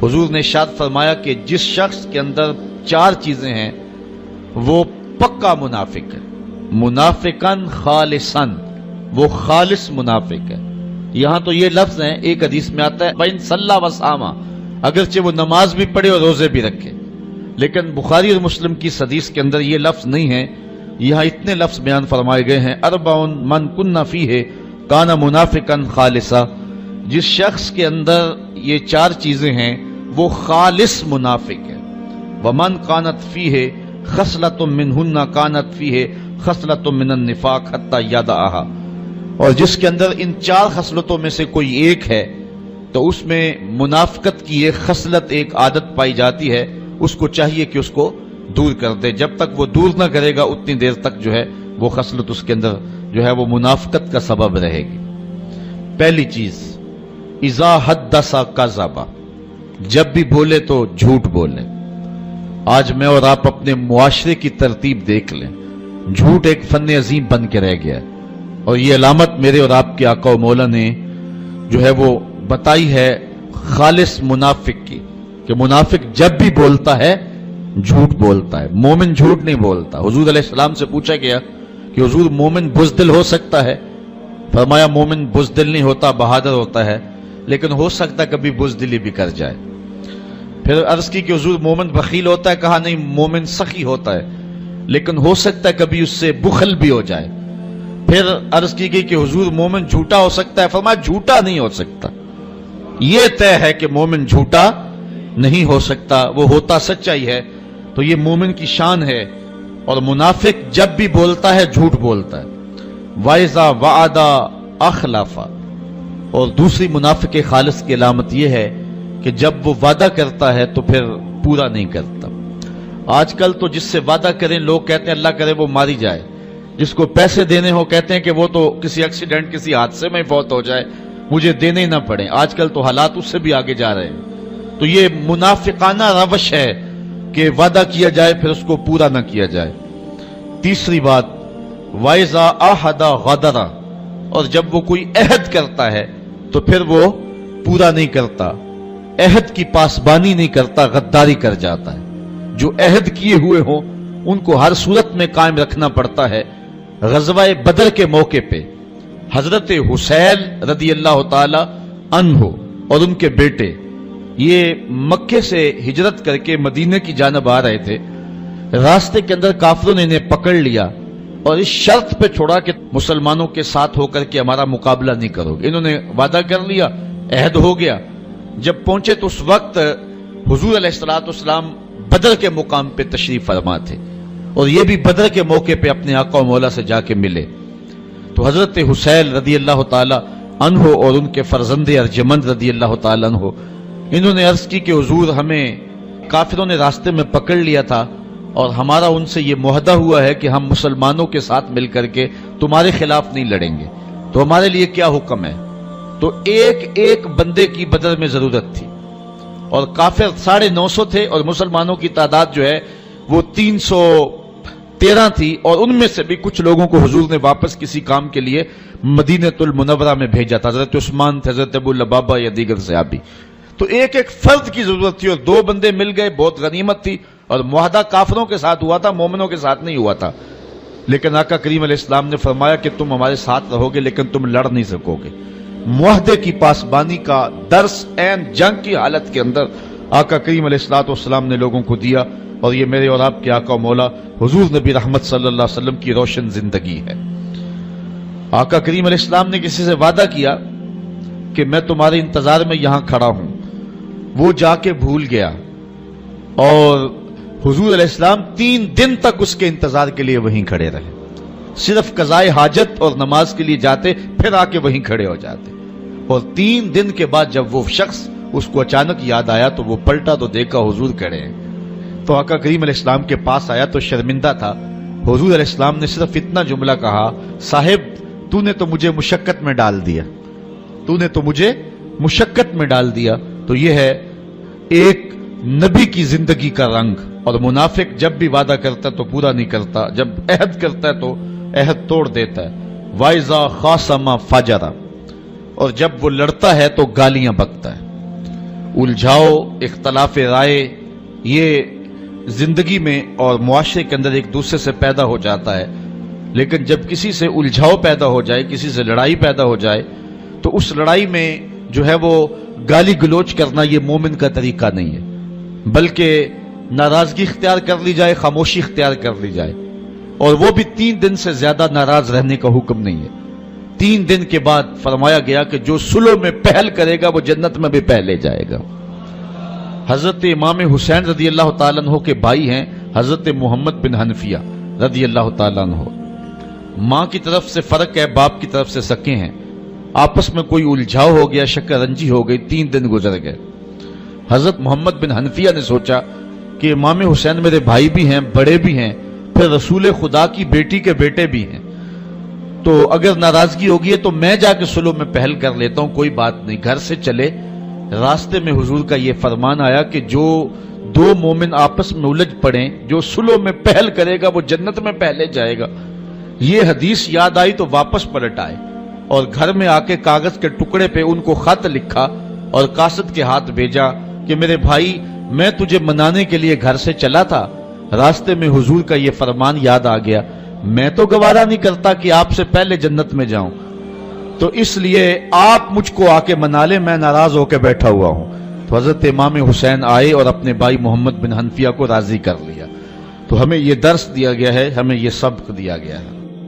حضور نے ارشاد فرمایا کہ جس شخص کے اندر 4 چیزیں ہیں وہ پکا منافق ہے، منافقاً خالصاً، وہ خالص منافق ہے۔ یہاں تو یہ لفظ ہیں، ایک حدیث میں آتا ہے وَإِن صَلَّى وَصَامَ، اگرچہ وہ نماز بھی پڑھے اور روزے بھی رکھے، لیکن بخاری اور مسلم کی حدیث کے اندر یہ لفظ نہیں ہے۔ یہاں اتنے لفظ بیان فرمائے گئے ہیں، اربع من کن فیہ کان منافقا خالصا، جس شخص کے اندر یہ 4 چیزیں ہیں وہ خالص منافق ہے۔ ومن کانت فیہ خصلۃ منہن کانت فیہ خصلۃ من النفاق حتی یدعھا، اور جس کے اندر ان 4 خصلتوں میں سے کوئی ایک ہے تو اس میں منافقت کی ایک خصلت، ایک عادت پائی جاتی ہے، اس کو چاہیے کہ اس کو دور کر دے۔ جب تک وہ دور نہ کرے گا اتنی دیر تک جو ہے وہ خصلت اس کے اندر جو ہے وہ منافقت کا سبب رہے گی۔ پہلی چیز، اذا حدث کذب، جب بھی بولے تو جھوٹ بولے۔ آج میں اور آپ اپنے معاشرے کی ترتیب دیکھ لیں، جھوٹ ایک فن عظیم بن کے رہ گیا ہے، اور یہ علامت میرے اور آپ کے آقا و مولا نے جو ہے وہ بتائی ہے خالص منافق کی، کہ منافق جب بھی بولتا ہے جھوٹ بولتا ہے، مومن جھوٹ نہیں بولتا۔ حضور علیہ السلام سے پوچھا گیا کہ حضور مومن بزدل ہو سکتا ہے؟ فرمایا مومن بزدل نہیں ہوتا، بہادر ہوتا ہے، لیکن ہو سکتا ہے کبھی بزدلی بھی کر جائے۔ پھر عرض کی کہ حضور مومن بخیل ہوتا ہے؟ کہا نہیں، مومن سخی ہوتا ہے، لیکن ہو سکتا ہے کبھی اس سے بخل بھی ہو جائے۔ پھر عرض کی گئی کہ حضور مومن جھوٹا ہو سکتا ہے؟ فرمایا جھوٹا نہیں ہو سکتا، یہ طے ہے کہ مومن جھوٹا نہیں ہو سکتا، وہ ہوتا سچائی ہے۔ تو یہ مومن کی شان ہے۔ اور منافق جب بھی بولتا ہے جھوٹ بولتا ہے۔ وَإِذَا وَعَدَ أَخْلَفَ، اور دوسری منافق خالص کی علامت یہ ہے کہ جب وہ وعدہ کرتا ہے تو پھر پورا نہیں کرتا۔ آج کل تو جس سے وعدہ کریں لوگ کہتے ہیں اللہ کرے وہ ماری جائے، جس کو پیسے دینے ہو کہتے ہیں کہ وہ تو کسی ایکسیڈنٹ، کسی حادثے میں فوت ہو جائے، مجھے دینے ہی نہ پڑیں۔ آج کل تو حالات اس سے بھی آگے جا رہے ہیں۔ تو یہ منافقانہ روش ہے کہ وعدہ کیا جائے پھر اس کو پورا نہ کیا جائے۔ تیسری بات، وَإِذَا عَاهَدَ غَدَرَ، اور جب وہ کوئی عہد کرتا ہے تو پھر وہ پورا نہیں کرتا، عہد کی پاسبانی نہیں کرتا، غداری کر جاتا ہے۔ جو عہد کیے ہوئے ہوں ان کو ہر صورت میں قائم رکھنا پڑتا ہے۔ غزوہ بدر کے موقع پہ حضرت حسین رضی اللہ تعالی عنہ اور ان کے بیٹے یہ مکے سے ہجرت کر کے مدینے کی جانب آ رہے تھے۔ راستے کے اندر کافروں نے انہیں پکڑ لیا اور اس شرط پہ چھوڑا کہ مسلمانوں کے ساتھ ہو کر کے ہمارا مقابلہ نہیں کرو گے۔ انہوں نے وعدہ کر لیا، عہد ہو گیا۔ جب پہنچے تو اس وقت حضور علیہ السلام بدر کے مقام پہ تشریف فرما تھے، اور یہ بھی بدر کے موقع پہ اپنے آقا و مولا سے جا کے ملے۔ تو حضرت حسین رضی اللہ تعالی عنہ اور ان کے فرزند ارجمند رضی اللہ تعالی عنہ، انہوں نے عرض کی کہ حضور ہمیں کافروں نے راستے میں پکڑ لیا تھا اور ہمارا ان سے یہ معاہدہ ہوا ہے کہ ہم مسلمانوں کے ساتھ مل کر کے تمہارے خلاف نہیں لڑیں گے، تو ہمارے لیے کیا حکم ہے؟ تو ایک ایک بندے کی بدر میں ضرورت تھی، اور کافر 950 تھے اور مسلمانوں کی تعداد جو ہے وہ 313 تھی، اور ان میں سے بھی کچھ لوگوں کو حضور نے واپس کسی کام کے لیے مدینہ المنورہ میں بھیجا تھا۔ حضرت عثمان تھے، حضرت ابو لبابہ یا دیگر صحابی۔ تو ایک ایک فرد کی ضرورت تھی اور 2 بندے مل گئے، بہت غنیمت تھی، اور معاہدہ کافروں کے ساتھ ہوا تھا، مومنوں کے ساتھ نہیں ہوا تھا۔ لیکن آقا کریم علیہ السلام نے فرمایا کہ تم ہمارے ساتھ رہو گے لیکن تم لڑ نہیں سکو گے۔ معاہدے کی پاسبانی کا درس عین جنگ کی حالت کے اندر آقا کریم علیہ السلام نے لوگوں کو دیا، اور یہ میرے اور آپ کے آقا و مولا حضور نبی رحمت صلی اللہ علیہ وسلم کی روشن زندگی ہے۔ آقا کریم علیہ السلام نے کسی سے وعدہ کیا کہ میں تمہارے انتظار میں یہاں کھڑا ہوں، وہ جا کے بھول گیا، اور حضور علیہ السلام 3 دن تک اس کے انتظار کے لیے وہیں کھڑے رہے، صرف قضائے حاجت اور نماز کے لیے جاتے، پھر آ کے وہیں کھڑے ہو جاتے۔ اور 3 دن کے بعد جب وہ شخص اس کو اچانک یاد آیا تو وہ پلٹا تو دیکھا حضور کھڑے ہیں۔ تو آقا کریم علیہ السلام کے پاس آیا تو شرمندہ تھا۔ حضور علیہ السلام نے صرف اتنا جملہ کہا، صاحب تو نے تو مجھے مشقت میں ڈال دیا، تو نے تو مجھے مشقت میں ڈال دیا۔ تو یہ ہے ایک نبی کی زندگی کا رنگ۔ اور منافق جب بھی وعدہ کرتا ہے تو پورا نہیں کرتا، جب عہد کرتا ہے تو عہد توڑ دیتا ہے۔ وَإِذَا خَاصَمَ فَجَرَ، اور جب وہ لڑتا ہے تو گالیاں بکتا ہے۔ الجھاؤ، اختلاف رائے، یہ زندگی میں اور معاشرے کے اندر ایک دوسرے سے پیدا ہو جاتا ہے، لیکن جب کسی سے الجھاؤ پیدا ہو جائے، کسی سے لڑائی پیدا ہو جائے، تو اس لڑائی میں جو ہے وہ گالی گلوچ کرنا یہ مومن کا طریقہ نہیں ہے، بلکہ ناراضگی اختیار کر لی جائے، خاموشی اختیار کر لی جائے، اور وہ بھی 3 دن سے زیادہ ناراض رہنے کا حکم نہیں ہے۔ 3 دن کے بعد فرمایا گیا کہ جو صلح میں پہل کرے گا وہ جنت میں بھی پہلے جائے گا۔ حضرت امام حسین رضی اللہ تعالیٰ عنہ کے بھائی ہیں حضرت محمد بن حنفیہ رضی اللہ تعالیٰ عنہ، ماں کی طرف سے فرق ہے، باپ کی طرف سے سکے ہیں، آپس میں کوئی الجھاؤ ہو گیا، شکر رنجی ہو گئی، 3 دن گزر گئے۔ حضرت محمد بن حنفیہ نے سوچا کہ امام حسین میرے بھائی بھی ہیں، بڑے بھی ہیں، پھر رسول خدا کی بیٹی کے بیٹے بھی ہیں، تو اگر ناراضگی ہوگی ہے تو میں جا کے صلح میں پہل کر لیتا ہوں، کوئی بات نہیں۔ گھر سے چلے، راستے میں حضور کا یہ فرمان آیا کہ جو 2 مومن آپس میں الجھ پڑیں، جو صلح میں پہل کرے گا وہ جنت میں پہلے جائے گا۔ یہ حدیث یاد آئی تو واپس پلٹ آئے اور گھر میں آ کے کاغذ کے ٹکڑے پہ ان کو خط لکھا اور قاصد کے ہاتھ بھیجا کہ میرے بھائی، میں تجھے منانے کے لیے گھر سے چلا تھا، راستے میں حضور کا یہ فرمان یاد آ گیا، میں تو گوارا نہیں کرتا کہ آپ سے پہلے جنت میں جاؤں، تو اس لیے آپ مجھ کو آ کے منا لیں، میں ناراض ہو کے بیٹھا ہوا ہوں۔ تو حضرت امام حسین آئے اور اپنے بھائی محمد بن حنفیہ کو راضی کر لیا۔ تو ہمیں یہ درس دیا گیا ہے، ہمیں یہ سبق دیا گیا ہے۔